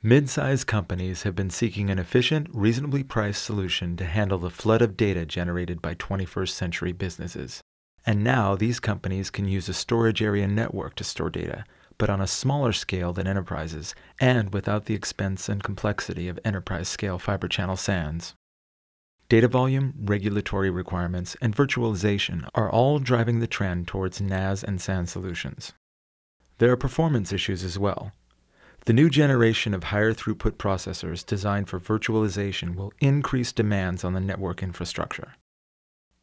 Mid-sized companies have been seeking an efficient, reasonably priced solution to handle the flood of data generated by 21st century businesses. And now these companies can use a storage area network to store data, but on a smaller scale than enterprises, and without the expense and complexity of enterprise-scale fiber channel SANs. Data volume, regulatory requirements, and virtualization are all driving the trend towards NAS and SAN solutions. There are performance issues as well. The new generation of higher throughput processors designed for virtualization will increase demands on the network infrastructure.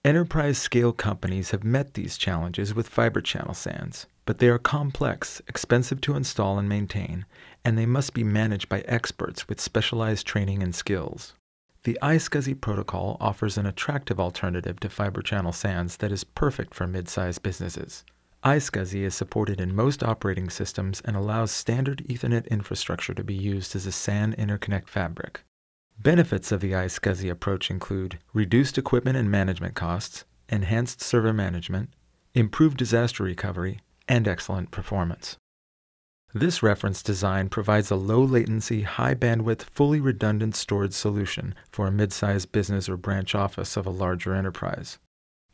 Enterprise-scale companies have met these challenges with fiber channel SANs, but they are complex, expensive to install and maintain, and they must be managed by experts with specialized training and skills. The iSCSI protocol offers an attractive alternative to fiber channel SANs that is perfect for mid-sized businesses. iSCSI is supported in most operating systems and allows standard Ethernet infrastructure to be used as a SAN interconnect fabric. Benefits of the iSCSI approach include reduced equipment and management costs, enhanced server management, improved disaster recovery, and excellent performance. This reference design provides a low-latency, high-bandwidth, fully redundant storage solution for a mid-sized business or branch office of a larger enterprise.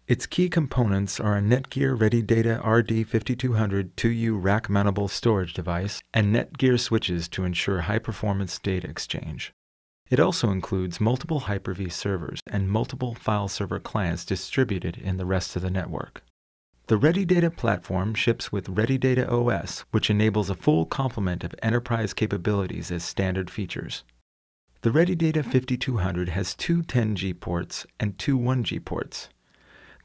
Its key components are a NETGEAR ReadyData RD5200 2U rack-mountable storage device and NETGEAR switches to ensure high-performance data exchange. It also includes multiple Hyper-V servers and multiple file server clients distributed in the rest of the network. The ReadyData platform ships with ReadyData OS, which enables a full complement of enterprise capabilities as standard features. The ReadyData 5200 has two 10G ports and two 1G ports.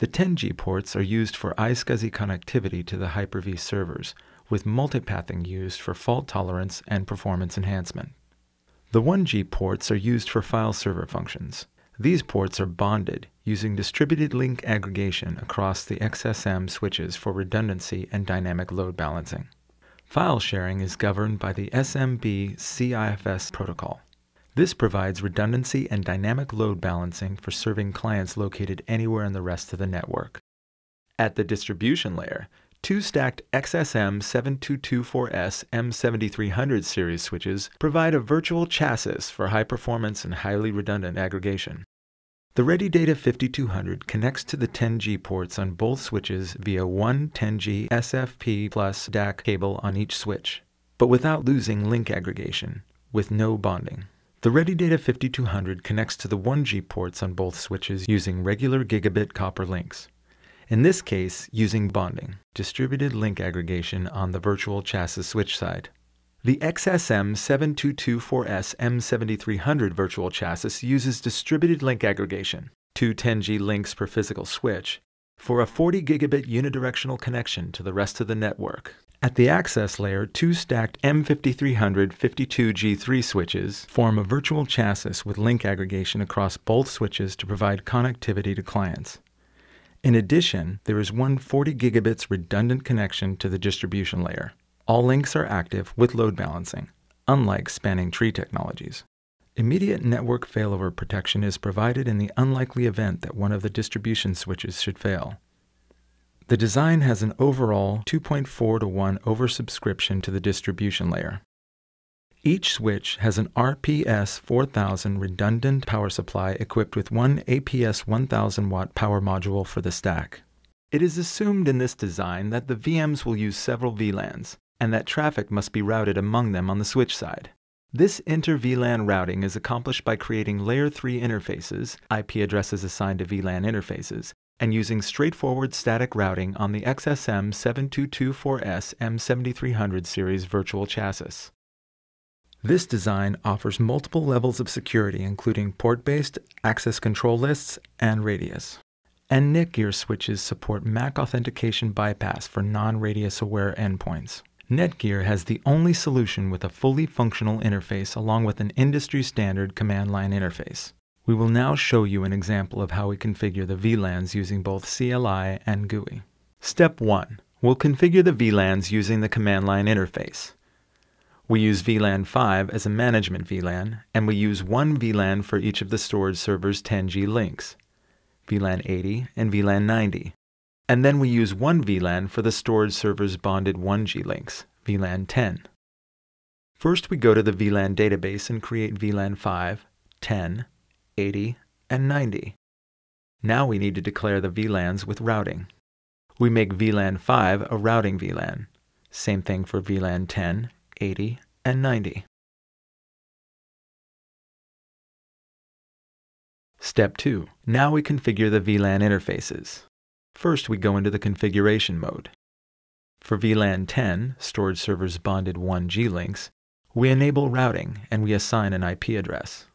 The 10G ports are used for iSCSI connectivity to the Hyper-V servers, with multipathing used for fault tolerance and performance enhancement. The 1G ports are used for file server functions. These ports are bonded using distributed link aggregation across the XSM switches for redundancy and dynamic load balancing. File sharing is governed by the SMB CIFS protocol. This provides redundancy and dynamic load balancing for serving clients located anywhere in the rest of the network. At the distribution layer, two stacked XSM 7224S M7300 series switches provide a virtual chassis for high performance and highly redundant aggregation. The ReadyData 5200 connects to the 10G ports on both switches via one 10G SFP plus DAC cable on each switch, but without losing link aggregation, with no bonding. The ReadyData 5200 connects to the 1G ports on both switches using regular gigabit copper links. In this case, using bonding, distributed link aggregation on the virtual chassis switch side. The XSM 7224S M7300 virtual chassis uses distributed link aggregation, two 10G links per physical switch, for a 40 gigabit unidirectional connection to the rest of the network. At the access layer, two stacked M5300 52G3 switches form a virtual chassis with link aggregation across both switches to provide connectivity to clients. In addition, there is one 40 gigabits redundant connection to the distribution layer. All links are active with load balancing, unlike spanning tree technologies. Immediate network failover protection is provided in the unlikely event that one of the distribution switches should fail. The design has an overall 2.4:1 oversubscription to the distribution layer. Each switch has an RPS 4000 redundant power supply equipped with one APS 1000 watt power module for the stack. It is assumed in this design that the VMs will use several VLANs, and that traffic must be routed among them on the switch side. This inter-VLAN routing is accomplished by creating Layer 3 interfaces, IP addresses assigned to VLAN interfaces, and using straightforward static routing on the XSM 7224S M7300 series virtual chassis. This design offers multiple levels of security including port-based, access control lists, and radius. And NETGEAR switches support MAC authentication bypass for non-radius-aware endpoints. NETGEAR has the only solution with a fully functional interface along with an industry-standard command line interface. We will now show you an example of how we configure the VLANs using both CLI and GUI. Step 1. We'll configure the VLANs using the command line interface. We use VLAN 5 as a management VLAN, and we use one VLAN for each of the storage server's 10G links, VLAN 80 and VLAN 90. And then we use one VLAN for the storage server's bonded 1G links, VLAN 10. First, we go to the VLAN database and create VLAN 5, 10, 80, and 90. Now we need to declare the VLANs with routing. We make VLAN 5 a routing VLAN. Same thing for VLAN 10, 80, and 90. Step 2. Now we configure the VLAN interfaces. First, we go into the configuration mode. For VLAN 10, storage servers bonded 1G links, we enable routing and we assign an IP address,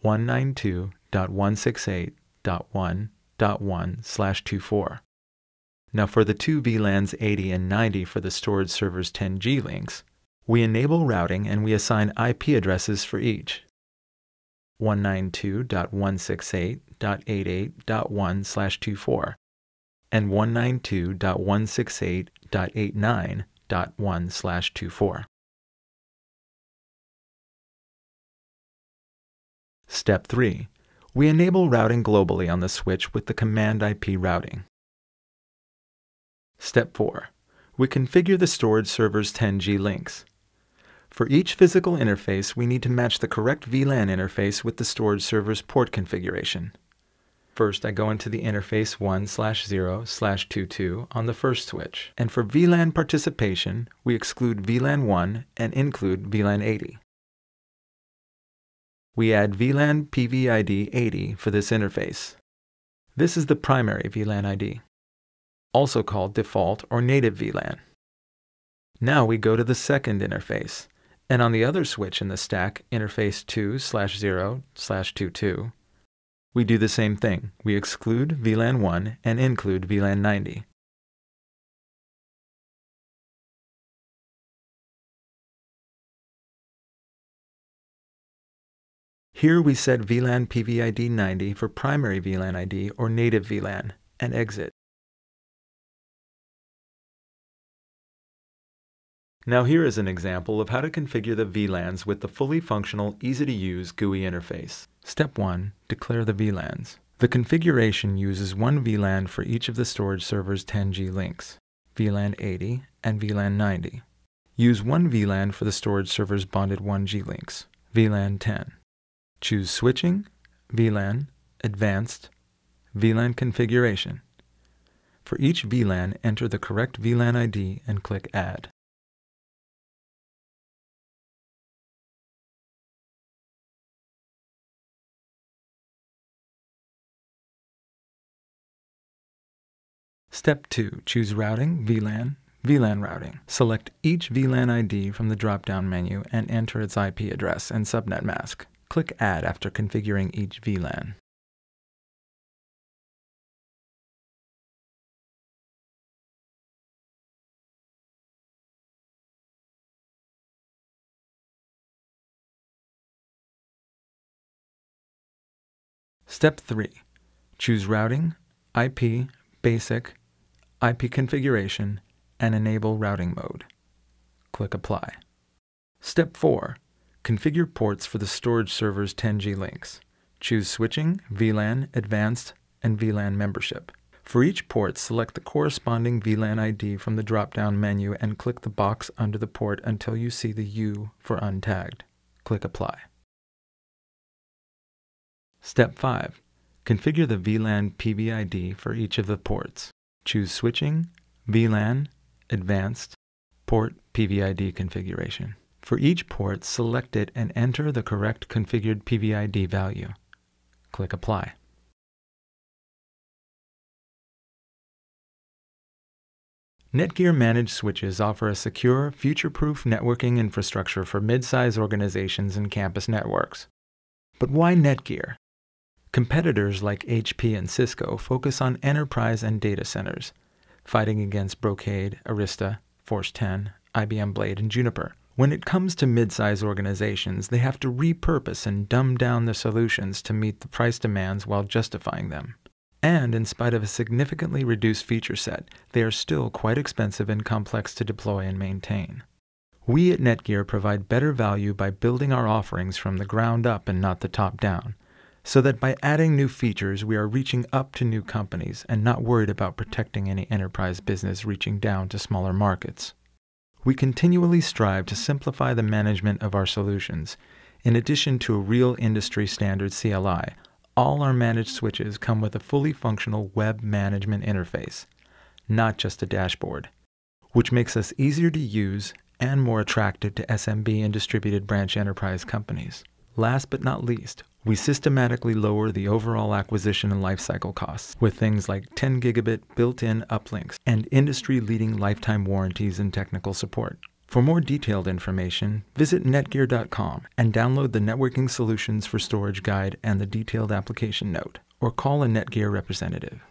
192.168.1.1/24. Now for the two VLANs 80 and 90 for the storage servers 10G links, we enable routing and we assign IP addresses for each, 192.168.88.1/24 and 192.168.89.1/24. Step 3. We enable routing globally on the switch with the command IP routing. Step 4. We configure the storage server's 10G links. For each physical interface, we need to match the correct VLAN interface with the storage server's port configuration. First, I go into the interface 1/0/22 on the first switch, and for VLAN participation, we exclude VLAN 1 and include VLAN 80. We add VLAN PVID 80 for this interface. This is the primary VLAN ID, also called default or native VLAN. Now we go to the second interface, and on the other switch in the stack, interface 2/0/22, we do the same thing. We exclude VLAN 1 and include VLAN 90. Here we set VLAN PVID 90 for primary VLAN ID or native VLAN and exit. Now here is an example of how to configure the VLANs with the fully functional, easy-to-use GUI interface. Step 1. Declare the VLANs. The configuration uses one VLAN for each of the storage server's 10G links, VLAN 80 and VLAN 90. Use one VLAN for the storage server's bonded 1G links, VLAN 10. Choose Switching, VLAN, Advanced, VLAN Configuration. For each VLAN, enter the correct VLAN ID and click Add. Step 2. Choose Routing, VLAN, VLAN Routing. Select each VLAN ID from the drop-down menu and enter its IP address and subnet mask. Click Add after configuring each VLAN. Step 3. Choose Routing, IP, Basic, IP Configuration, and enable routing mode. Click Apply. Step 4. Configure ports for the storage server's 10G links. Choose Switching, VLAN, Advanced, and VLAN Membership. For each port, select the corresponding VLAN ID from the drop-down menu and click the box under the port until you see the U for untagged. Click Apply. Step 5. Configure the VLAN PVID for each of the ports. Choose Switching, VLAN, Advanced, Port PVID Configuration. For each port, select it and enter the correct configured PVID value. Click Apply. NETGEAR managed switches offer a secure, future-proof networking infrastructure for mid-size organizations and campus networks. But why NETGEAR? Competitors like HP and Cisco focus on enterprise and data centers, fighting against Brocade, Arista, Force 10, IBM Blade, and Juniper. When it comes to mid-size organizations, they have to repurpose and dumb down their solutions to meet the price demands while justifying them. And in spite of a significantly reduced feature set, they are still quite expensive and complex to deploy and maintain. We at NETGEAR provide better value by building our offerings from the ground up and not the top down, so that by adding new features we are reaching up to new companies and not worried about protecting any enterprise business reaching down to smaller markets. We continually strive to simplify the management of our solutions. In addition to a real industry standard CLI, all our managed switches come with a fully functional web management interface, not just a dashboard, which makes us easier to use and more attractive to SMB and distributed branch enterprise companies. Last but not least, we systematically lower the overall acquisition and lifecycle costs with things like 10 gigabit built-in uplinks and industry-leading lifetime warranties and technical support. For more detailed information, visit netgear.com and download the Networking Solutions for Storage Guide and the detailed application note, or call a NETGEAR representative.